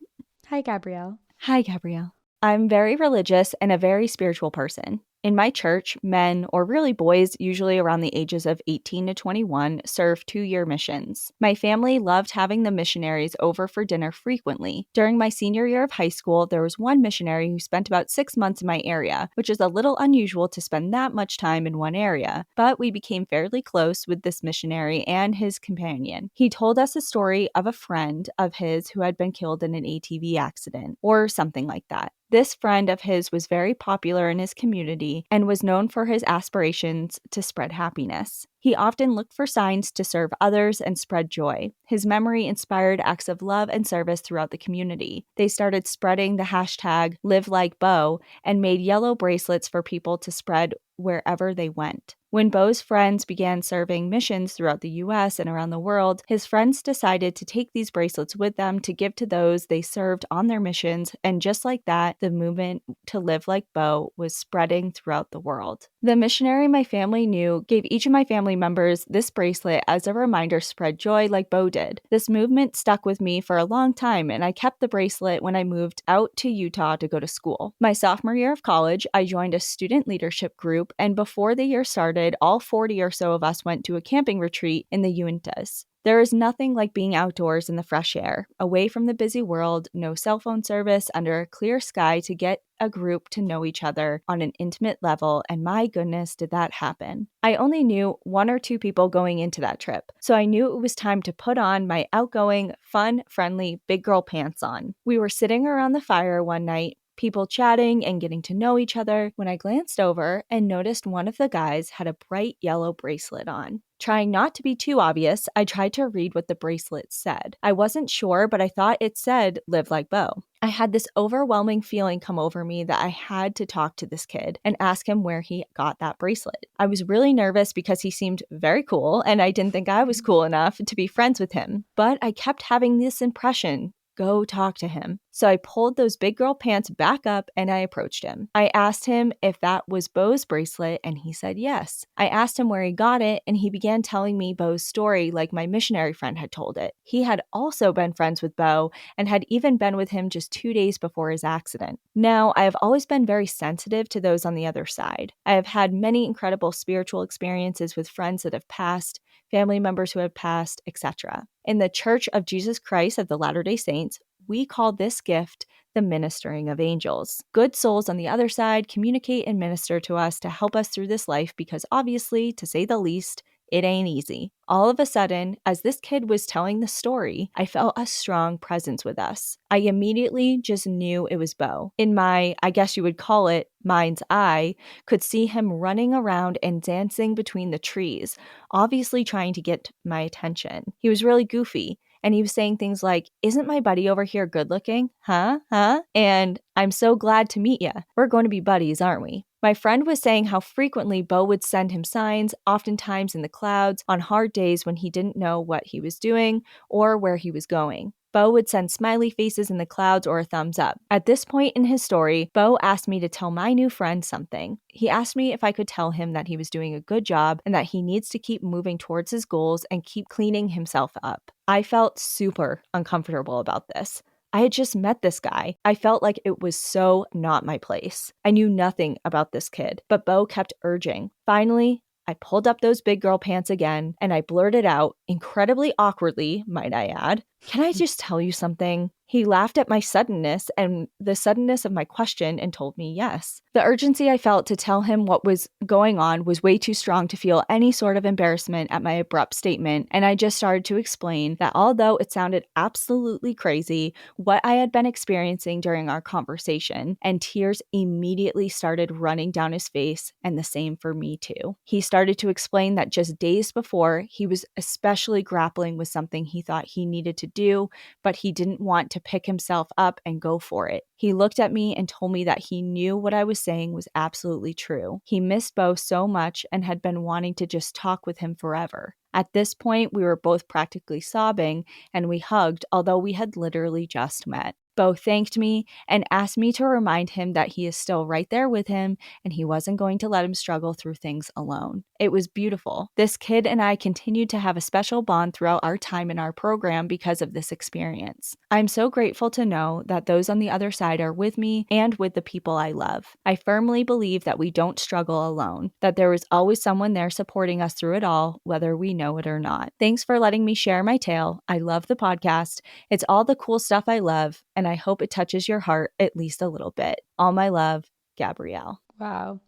Speaker 2: Hi, Gabrielle.
Speaker 1: Hi, Gabrielle. I'm very religious and a very spiritual person. In my church, men, or really boys, usually around the ages of 18 to 21, serve 2-year missions. My family loved having the missionaries over for dinner frequently. During my senior year of high school, there was one missionary who spent about 6 months in my area, which is a little unusual to spend that much time in one area. But we became fairly close with this missionary and his companion. He told us a story of a friend of his who had been killed in an ATV accident, or something like that. This friend of his was very popular in his community and was known for his aspirations to spread happiness. He often looked for signs to serve others and spread joy. His memory inspired acts of love and service throughout the community. They started spreading the hashtag #LiveLikeBo and made yellow bracelets for people to spread wherever they went. When Bo's friends began serving missions throughout the US and around the world, his friends decided to take these bracelets with them to give to those they served on their missions, and just like that, the movement to live like Bo was spreading throughout the world. The missionary my family knew gave each of my family members this bracelet as a reminder to spread joy like Bo did. This movement stuck with me for a long time, and I kept the bracelet when I moved out to Utah to go to school. My sophomore year of college, I joined a student leadership group, and before the year started, all 40 or so of us went to a camping retreat in the Uintas. There is nothing like being outdoors in the fresh air, away from the busy world, no cell phone service, under a clear sky to get a group to know each other on an intimate level, and my goodness, did that happen. I only knew 1 or 2 people going into that trip, so I knew it was time to put on my outgoing, fun, friendly, big girl pants on. We were sitting around the fire one night, people chatting and getting to know each other, when I glanced over and noticed one of the guys had a bright yellow bracelet on. Trying not to be too obvious, I tried to read what the bracelet said. I wasn't sure, but I thought it said, "Live like Bo." I had this overwhelming feeling come over me that I had to talk to this kid and ask him where he got that bracelet. I was really nervous because he seemed very cool, and I didn't think I was cool enough to be friends with him. But I kept having this impression, go talk to him. So I pulled those big girl pants back up and I approached him. I asked him if that was Beau's bracelet and he said yes. I asked him where he got it and he began telling me Beau's story like my missionary friend had told it. He had also been friends with Beau and had even been with him just 2 days before his accident. Now, I have always been very sensitive to those on the other side. I have had many incredible spiritual experiences with friends that have passed, family members who have passed, etc. In the Church of Jesus Christ of the Latter-day Saints, we call this gift the ministering of angels. Good souls on the other side communicate and minister to us to help us through this life because obviously, to say the least, it ain't easy. All of a sudden, as this kid was telling the story, I felt a strong presence with us. I immediately just knew it was Beau. In my, I guess you would call it, mind's eye, could see him running around and dancing between the trees, obviously trying to get my attention. He was really goofy. And he was saying things like, "Isn't my buddy over here good looking? Huh? Huh? And I'm so glad to meet you. We're going to be buddies, aren't we?" My friend was saying how frequently Beau would send him signs, oftentimes in the clouds, on hard days when he didn't know what he was doing or where he was going. Beau would send smiley faces in the clouds or a thumbs up. At this point in his story, Beau asked me to tell my new friend something. He asked me if I could tell him that he was doing a good job and that he needs to keep moving towards his goals and keep cleaning himself up. I felt super uncomfortable about this. I had just met this guy. I felt like it was so not my place. I knew nothing about this kid, but Beau kept urging. Finally, I pulled up those big girl pants again and I blurted out, incredibly awkwardly, might I add, "Can I just tell you something?" He laughed at my suddenness and the suddenness of my question and told me yes. The urgency I felt to tell him what was going on was way too strong to feel any sort of embarrassment at my abrupt statement, and I just started to explain that although it sounded absolutely crazy, what I had been experiencing during our conversation, and tears immediately started running down his face, and the same for me too. He started to explain that just days before, he was especially grappling with something he thought he needed to do, but he didn't want to pick himself up and go for it. He looked at me and told me that he knew what I was saying was absolutely true. He missed Beau so much and had been wanting to just talk with him forever. At this point, we were both practically sobbing and we hugged, although we had literally just met. Beau thanked me and asked me to remind him that he is still right there with him and he wasn't going to let him struggle through things alone. It was beautiful. This kid and I continued to have a special bond throughout our time in our program because of this experience. I'm so grateful to know that those on the other side are with me and with the people I love. I firmly believe that we don't struggle alone, that there is always someone there supporting us through it all, whether we know it or not. Thanks for letting me share my tale. I love the podcast. It's all the cool stuff I love, and I hope it touches your heart at least a little bit. All my love, Gabrielle.
Speaker 2: Wow.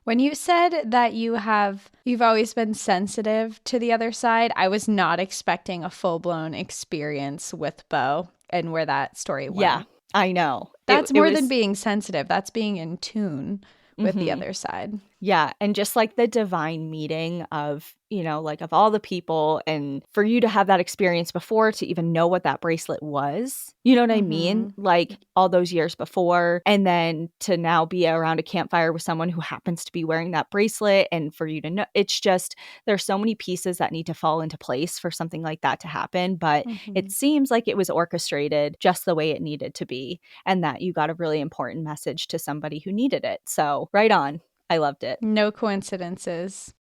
Speaker 2: When you said that you've always been sensitive to the other side, I was not expecting a full-blown experience with Beau and where that story went.
Speaker 1: Yeah, I know.
Speaker 2: That's more than being sensitive. That's being in tune with the other side.
Speaker 1: Yeah, and just like the divine meeting of, like of all the people, and for you to have that experience before to even know what that bracelet was, you know what I mean? Like all those years before, and then to now be around a campfire with someone who happens to be wearing that bracelet, and for you to know, it's just, there's so many pieces that need to fall into place for something like that to happen, but it seems like it was orchestrated just the way it needed to be, and that you got a really important message to somebody who needed it. So right on. I loved it.
Speaker 2: No coincidences.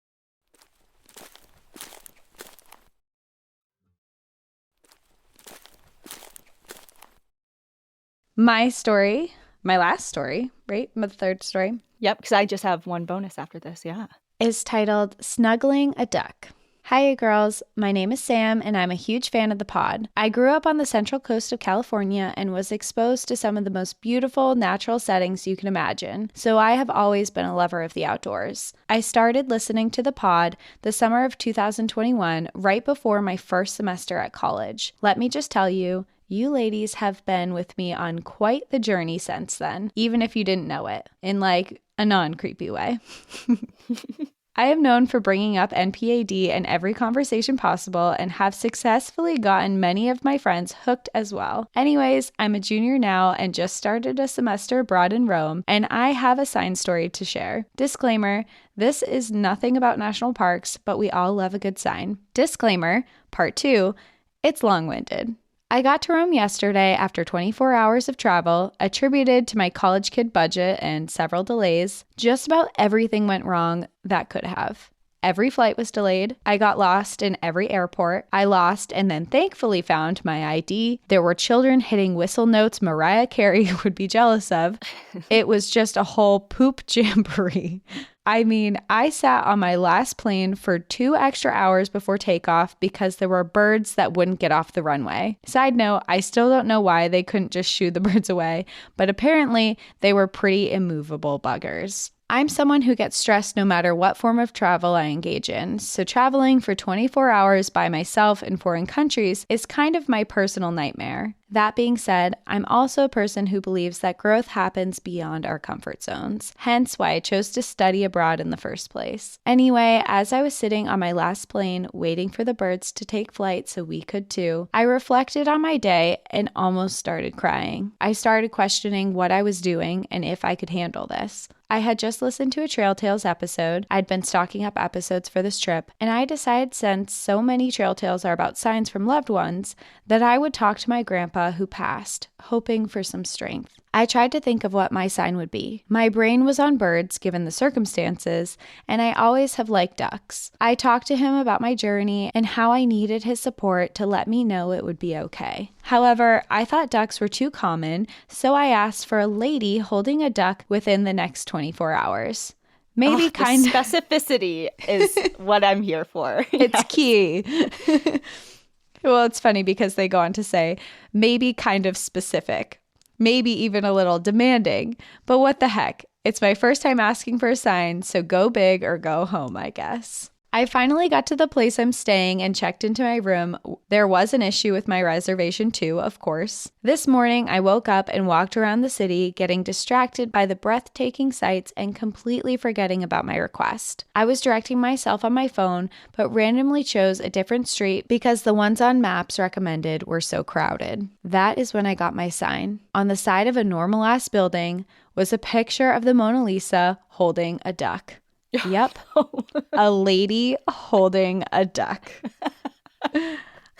Speaker 2: My story, my last story, right? My third story.
Speaker 1: Yep, because I just have one bonus after this, yeah.
Speaker 2: Is titled Snuggling a Duck. Hi, girls. My name is Sam, and I'm a huge fan of the pod. I grew up on the central coast of California and was exposed to some of the most beautiful natural settings you can imagine, so I have always been a lover of the outdoors. I started listening to the pod the summer of 2021, right before my first semester at college. Let me just tell you, you ladies have been with me on quite the journey since then, even if you didn't know it, in like a non-creepy way. I am known for bringing up NPAD in every conversation possible and have successfully gotten many of my friends hooked as well. Anyways, I'm a junior now and just started a semester abroad in Rome, and I have a sign story to share. Disclaimer, this is nothing about national parks, but we all love a good sign. Disclaimer, part 2, it's long-winded. I got to Rome yesterday after 24 hours of travel, attributed to my college kid budget and several delays. Just about everything went wrong that could have. Every flight was delayed. I got lost in every airport. I lost and then thankfully found my ID. There were children hitting whistle notes Mariah Carey would be jealous of. It was just a whole poop jamboree. I mean, I sat on my last plane for 2 extra hours before takeoff because there were birds that wouldn't get off the runway. Side note, I still don't know why they couldn't just shoo the birds away, but apparently they were pretty immovable buggers. I'm someone who gets stressed no matter what form of travel I engage in, so traveling for 24 hours by myself in foreign countries is kind of my personal nightmare. That being said, I'm also a person who believes that growth happens beyond our comfort zones, hence why I chose to study abroad in the first place. Anyway, as I was sitting on my last plane waiting for the birds to take flight so we could too, I reflected on my day and almost started crying. I started questioning what I was doing and if I could handle this. I had just listened to a Trail Tales episode. I'd been stocking up episodes for this trip, and I decided since so many Trail Tales are about signs from loved ones, that I would talk to my grandpa who passed, hoping for some strength. I tried to think of what my sign would be. My brain was on birds given the circumstances, and I always have liked ducks. I talked to him about my journey and how I needed his support to let me know it would be okay. However, I thought ducks were too common, so I asked for a lady holding a duck within the next 24 hours. Maybe kind of
Speaker 1: specificity is what I'm here for.
Speaker 2: It's key. Well, it's funny because they go on to say, maybe kind of specific, maybe even a little demanding, but what the heck? It's my first time asking for a sign, so go big or go home, I guess. I finally got to the place I'm staying and checked into my room. There was an issue with my reservation too, of course. This morning, I woke up and walked around the city, getting distracted by the breathtaking sights and completely forgetting about my request. I was directing myself on my phone, but randomly chose a different street because the ones on maps recommended were so crowded. That is when I got my sign. On the side of a normal-ass building was a picture of the Mona Lisa holding a duck. Yep, a lady holding a duck.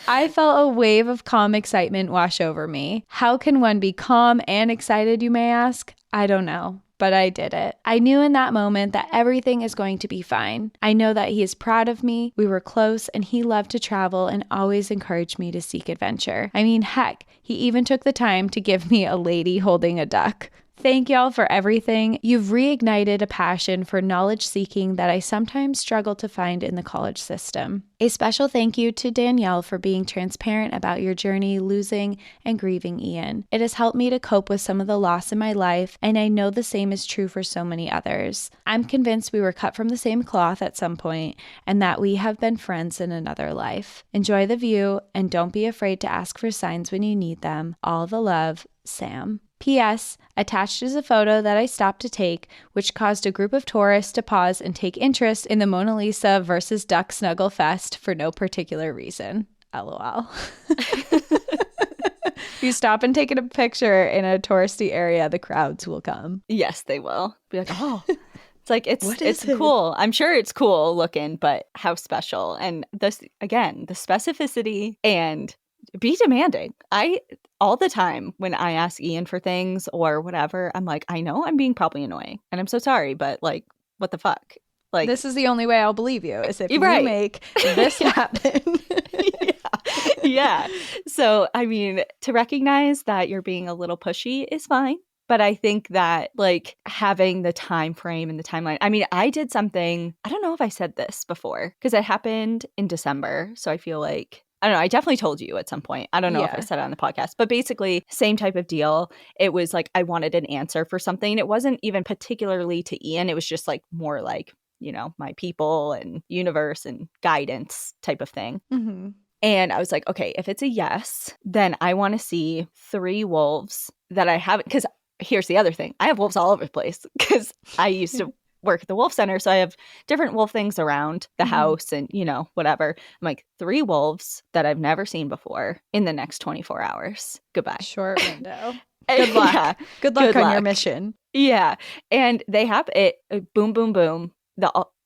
Speaker 2: I felt a wave of calm excitement wash over me. How can one be calm and excited, you may ask? I don't know, but I did it. I knew in that moment that everything is going to be fine. I know that he is proud of me. We were close and he loved to travel and always encouraged me to seek adventure. I mean, heck, he even took the time to give me a lady holding a duck. Thank y'all for everything. You've reignited a passion for knowledge seeking that I sometimes struggle to find in the college system. A special thank you to Danielle for being transparent about your journey losing and grieving Ian. It has helped me to cope with some of the loss in my life, and I know the same is true for so many others. I'm convinced we were cut from the same cloth at some point, and that we have been friends in another life. Enjoy the view, and don't be afraid to ask for signs when you need them. All the love, Sam. P.S. Attached is a photo that I stopped to take, which caused a group of tourists to pause and take interest in the Mona Lisa versus Duck Snuggle Fest for no particular reason. LOL. If you stop and take a picture in a touristy area, the crowds will come.
Speaker 1: Yes, they will. Be like, oh, it's like, it's cool. I'm sure it's cool looking, but how special. And this, again, the specificity and be demanding. All the time when I ask Ian for things or whatever, I'm like, I know I'm being probably annoying and I'm so sorry, but like, what the fuck? Like,
Speaker 2: this is the only way I'll believe you is if
Speaker 1: right.
Speaker 2: you make this happen.
Speaker 1: Yeah. So, I mean, to recognize that you're being a little pushy is fine. But I think that like having the time frame and the timeline, I mean, I did something, I don't know if I said this before because it happened in December. So I feel like, I don't know, I definitely told you at some point. I don't know if I said it on the podcast, but basically same type of deal. It was like I wanted an answer for something. It wasn't even particularly to Ian. It was just like more like, you know, my people and universe and guidance type of thing.
Speaker 2: Mm-hmm.
Speaker 1: And I was like, okay, if it's a yes, then I want to see 3 wolves that I haven't, because here's the other thing. I have wolves all over the place because I used to work at the wolf center. So I have different wolf things around the house and, you know, whatever. I'm like 3 wolves that I've never seen before in the next 24 hours. Goodbye.
Speaker 2: Short window. Good luck.
Speaker 1: Yeah.
Speaker 2: Good luck on your mission.
Speaker 1: Yeah. And they have it boom, boom, boom,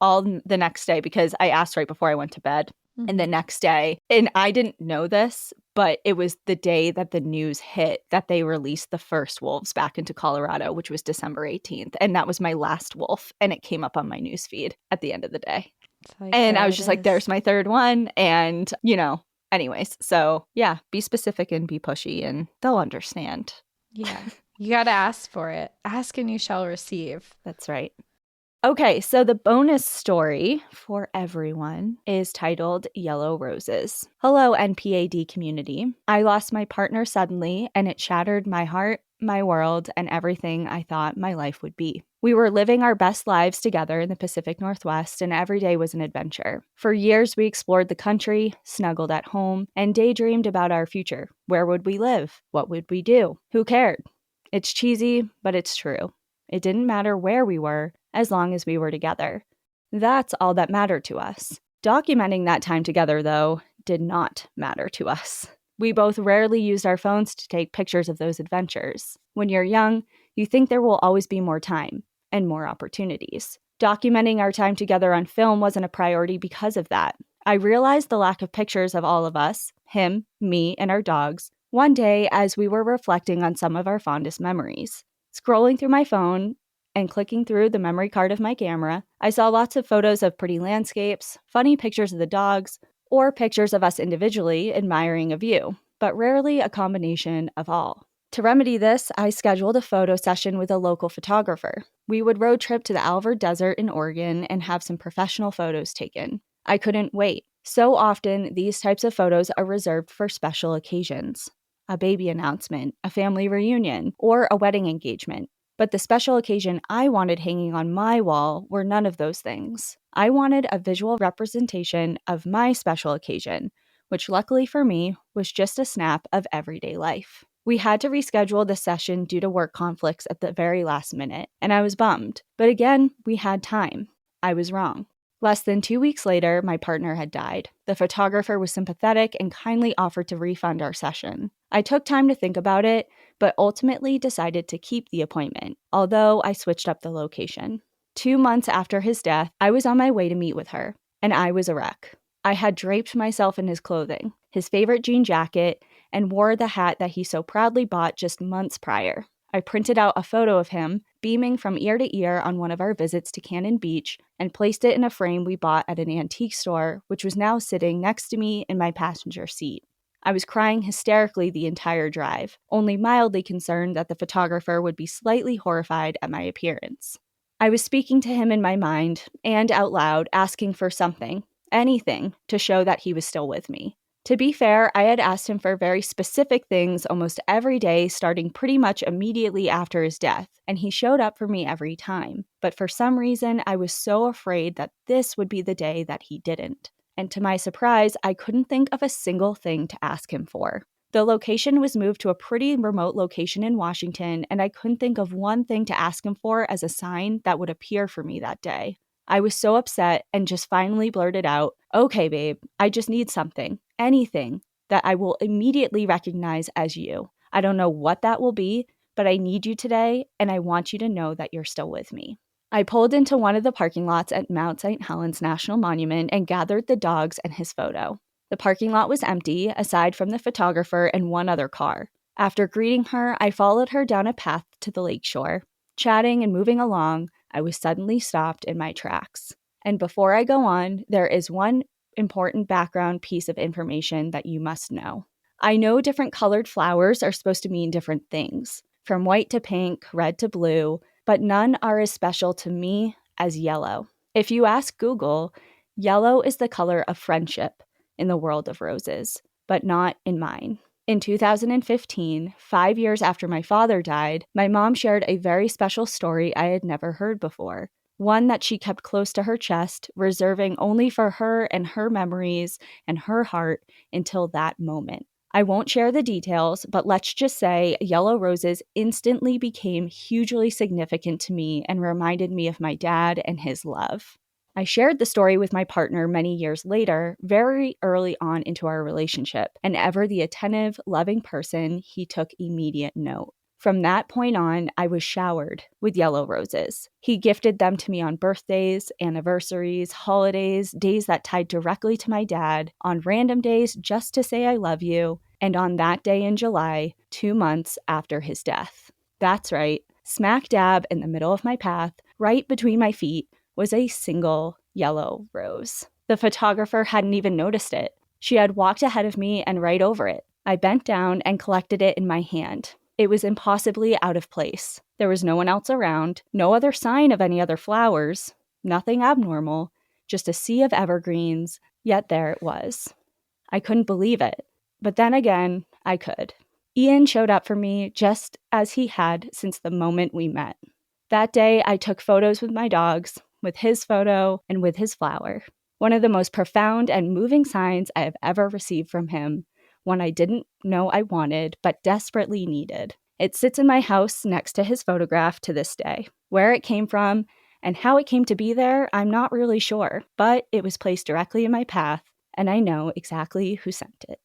Speaker 1: all the next day because I asked right before I went to bed. And the
Speaker 2: Mhm.
Speaker 1: next day, and I didn't know this, but it was the day that the news hit that they released the first wolves back into Colorado, which was December 18th. And that was my last wolf. And it came up on my news feed at the end of the day.
Speaker 2: It's like,
Speaker 1: And I
Speaker 2: there
Speaker 1: was
Speaker 2: it
Speaker 1: just like,
Speaker 2: is.
Speaker 1: there's my third one. And, anyways. So yeah, be specific and be pushy, and they'll understand.
Speaker 2: Yeah. You got to ask for it. Ask and you shall receive.
Speaker 1: That's right. Okay, so the bonus story for everyone is titled Yellow Roses. Hello, NPAD community. I lost my partner suddenly, and it shattered my heart, my world, and everything I thought my life would be. We were living our best lives together in the Pacific Northwest, and every day was an adventure. For years, we explored the country, snuggled at home, and daydreamed about our future. Where would we live? What would we do? Who cared? It's cheesy, but it's true. It didn't matter where we were, as long as we were together. That's all that mattered to us. Documenting that time together, though, did not matter to us. We both rarely used our phones to take pictures of those adventures. When you're young, you think there will always be more time and more opportunities. Documenting our time together on film wasn't a priority because of that. I realized the lack of pictures of all of us, him, me, and our dogs, one day as we were reflecting on some of our fondest memories. Scrolling through my phone and clicking through the memory card of my camera, I saw lots of photos of pretty landscapes, funny pictures of the dogs, or pictures of us individually admiring a view, but rarely a combination of all. To remedy this, I scheduled a photo session with a local photographer. We would road trip to the Alvord Desert in Oregon and have some professional photos taken. I couldn't wait. So often, these types of photos are reserved for special occasions. A baby announcement, a family reunion, or a wedding engagement. But the special occasion I wanted hanging on my wall were none of those things. I wanted a visual representation of my special occasion, which luckily for me was just a snap of everyday life. We had to reschedule the session due to work conflicts at the very last minute, and I was bummed. But again, we had time. I was wrong. Less than 2 weeks later, my partner had died. The photographer was sympathetic and kindly offered to refund our session. I took time to think about it, but ultimately decided to keep the appointment, although I switched up the location. 2 months after his death, I was on my way to meet with her, and I was a wreck. I had draped myself in his clothing, his favorite jean jacket, and wore the hat that he so proudly bought just months prior. I printed out a photo of him, beaming from ear to ear on one of our visits to Cannon Beach, and placed it in a frame we bought at an antique store, which was now sitting next to me in my passenger seat. I was crying hysterically the entire drive, only mildly concerned that the photographer would be slightly horrified at my appearance. I was speaking to him in my mind and out loud, asking for something, anything, to show that he was still with me. To be fair, I had asked him for very specific things almost every day, starting pretty much immediately after his death, and he showed up for me every time. But for some reason, I was so afraid that this would be the day that he didn't. And to my surprise, I couldn't think of a single thing to ask him for. The location was moved to a pretty remote location in Washington, and I couldn't think of one thing to ask him for as a sign that would appear for me that day. I was so upset and just finally blurted out, "Okay, babe, I just need something, anything, that I will immediately recognize as you. I don't know what that will be, but I need you today, and I want you to know that you're still with me." I pulled into one of the parking lots at Mount St. Helens National Monument and gathered the dogs and his photo. The parking lot was empty, aside from the photographer and one other car. After greeting her, I followed her down a path to the lakeshore. Chatting and moving along, I was suddenly stopped in my tracks. And before I go on, there is one important background piece of information that you must know. I know different colored flowers are supposed to mean different things, from white to pink, red to blue, but none are as special to me as yellow. If you ask Google, yellow is the color of friendship in the world of roses, but not in mine. In 2015, 5 years after my father died, my mom shared a very special story I had never heard before. One that she kept close to her chest, reserving only for her and her memories and her heart until that moment. I won't share the details, but let's just say yellow roses instantly became hugely significant to me and reminded me of my dad and his love. I shared the story with my partner many years later, very early on into our relationship, and ever the attentive, loving person, he took immediate note. From that point on, I was showered with yellow roses. He gifted them to me on birthdays, anniversaries, holidays, days that tied directly to my dad, on random days just to say I love you, and on that day in July, 2 months after his death. That's right, smack dab in the middle of my path, right between my feet, was a single yellow rose. The photographer hadn't even noticed it. She had walked ahead of me and right over it. I bent down and collected it in my hand. It was impossibly out of place. There was no one else around, no other sign of any other flowers, nothing abnormal, just a sea of evergreens, yet there it was. I couldn't believe it, but then again, I could. Ian showed up for me just as he had since the moment we met. That day, I took photos with my dogs, with his photo, and with his flower. One of the most profound and moving signs I have ever received from him, one I didn't know I wanted, but desperately needed. It sits in my house next to his photograph to this day. Where it came from and how it came to be there, I'm not really sure, but it was placed directly in my path, and I know exactly who sent it.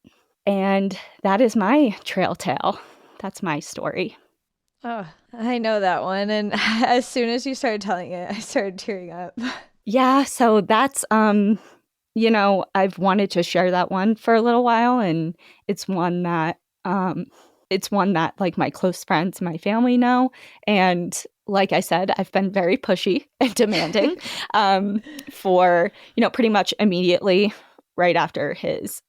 Speaker 1: And that is my trail tale. That's my story.
Speaker 2: Oh, I know that one. And as soon as you started telling it, I started tearing up.
Speaker 1: Yeah, so that's I've wanted to share that one for a little while, and it's one that like my close friends, my family know. And like I said, I've been very pushy and demanding for, pretty much immediately right after his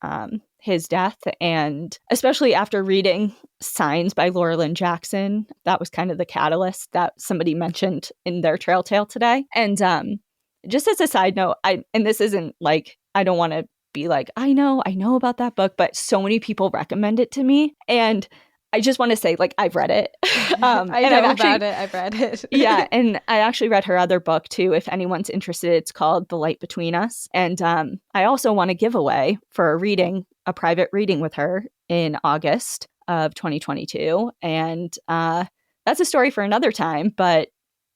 Speaker 1: death, and especially after reading Signs by Laura Lynn Jackson. That was kind of the catalyst that somebody mentioned in their trail tale today. And just as a side note, and this isn't like, I don't want to be like, I know about that book, but so many people recommend it to me. And I just want to say, like, I've read it.
Speaker 2: I know about it. I've read it.
Speaker 1: Yeah. And I actually read her other book too. If anyone's interested, it's called The Light Between Us. And I also want to give away for a private reading with her in August of 2022. And that's a story for another time. But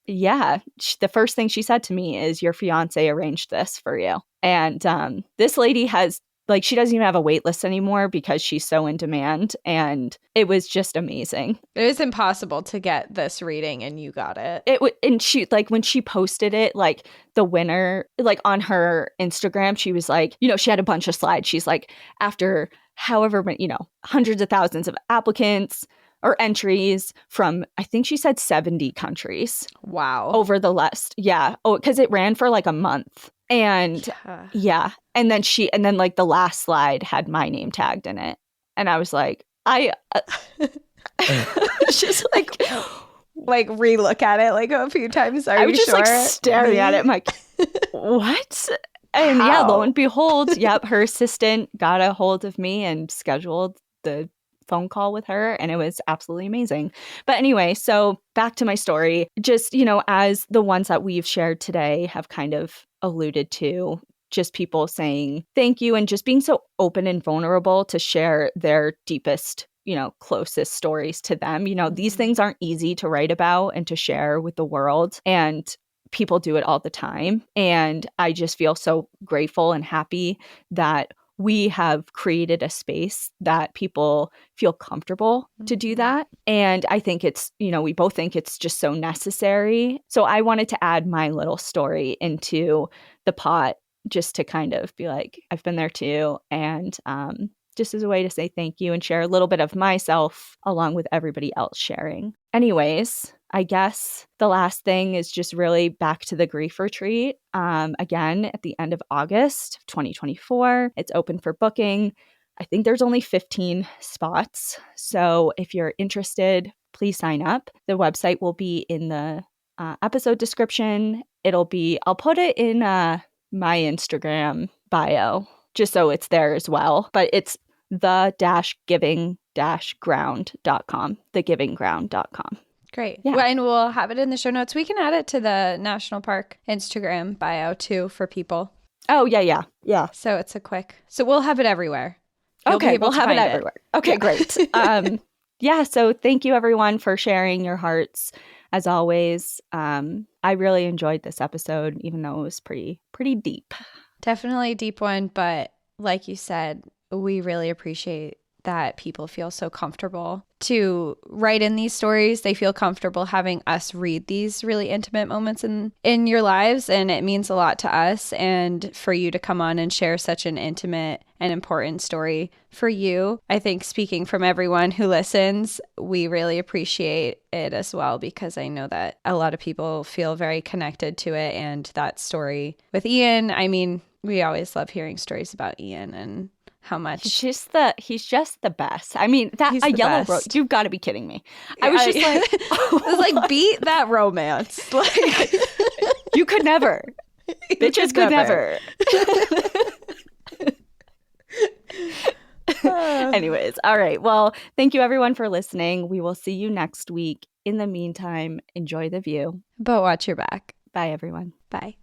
Speaker 1: yeah, the first thing she said to me is, your fiance arranged this for you. And this lady has, like, she doesn't even have a wait list anymore because she's so in demand. And it was just amazing.
Speaker 2: It was impossible to get this reading, and you got it.
Speaker 1: And she, like, when she posted it, like, the winner, like, on her Instagram, she was like, she had a bunch of slides. She's like, after however many, hundreds of thousands of applicants or entries from, I think she said 70 countries.
Speaker 2: Wow.
Speaker 1: Over the last, yeah. Oh, because it ran for like a month. And yeah. And then like the last slide had my name tagged in it. And I was like, just like
Speaker 2: relook at it like a few times.
Speaker 1: I was just like staring at it. I'm like, what? And yeah, lo and behold, yep, her assistant got a hold of me and scheduled the phone call with her, and it was absolutely amazing. But anyway, so back to my story, just, as the ones that we've shared today have kind of alluded to, just people saying thank you and just being so open and vulnerable to share their deepest, closest stories to them. These things aren't easy to write about and to share with the world, and people do it all the time. And I just feel so grateful and happy that we have created a space that people feel comfortable to do that. And I think it's, we both think it's just so necessary. So I wanted to add my little story into the pot just to kind of be like, I've been there too. And just as a way to say thank you and share a little bit of myself along with everybody else sharing. Anyways, I guess the last thing is just really back to the grief retreat. Again, at the end of August 2024, it's open for booking. I think there's only 15 spots. So if you're interested, please sign up. The website will be in the episode description. I'll put it in my Instagram bio, just so it's there as well. But it's the-giving-ground.com, thegivingground.com.
Speaker 2: Great. Yeah. Well, and we'll have it in the show notes. We can add it to the National Park Instagram bio too for people.
Speaker 1: Oh, yeah.
Speaker 2: So it's so we'll have it everywhere.
Speaker 1: Okay, we'll have it everywhere. Okay, yeah. Great. Yeah, so thank you everyone for sharing your hearts as always. I really enjoyed this episode, even though it was pretty deep.
Speaker 2: Definitely a deep one, but like you said, we really appreciate that people feel so comfortable to write in these stories. They feel comfortable having us read these really intimate moments in your lives, and it means a lot to us. And for you to come on and share such an intimate and important story for you, I think speaking from everyone who listens, we really appreciate it as well, because I know that a lot of people feel very connected to it. And that story with Ian, I mean, we always love hearing stories about Ian and how much
Speaker 1: he's just the best. I mean, that
Speaker 2: he's
Speaker 1: a
Speaker 2: the
Speaker 1: yellow
Speaker 2: best.
Speaker 1: rose. You've got to be kidding me. I was just like,
Speaker 2: I was like, beat that romance. Like,
Speaker 1: you could never. Bitches could never. Anyways, all right. Well, thank you everyone for listening. We will see you next week. In the meantime, enjoy the view.
Speaker 2: But watch your back.
Speaker 1: Bye, everyone.
Speaker 2: Bye.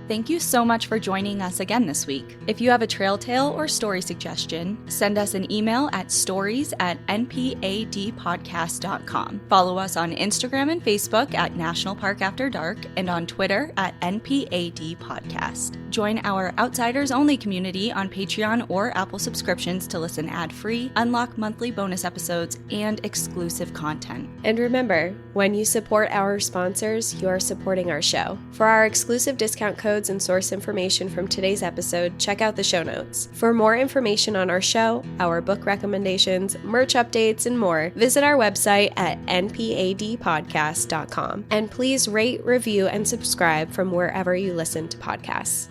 Speaker 1: Thank you so much for joining us again this week. If you have a trail tale or story suggestion, send us an email at stories@npadpodcast.com. Follow us on Instagram and Facebook at National Park After Dark and on Twitter at NPAD Podcast. Join our Outsiders Only community on Patreon or Apple subscriptions to listen ad-free, unlock monthly bonus episodes, and exclusive content.
Speaker 3: And remember, when you support our sponsors, you are supporting our show. For our exclusive discount codes and source information from today's episode, check out the show notes. For more information on our show, our book recommendations, merch updates, and more, visit our website at npadpodcast.com. And please rate, review, and subscribe from wherever you listen to podcasts.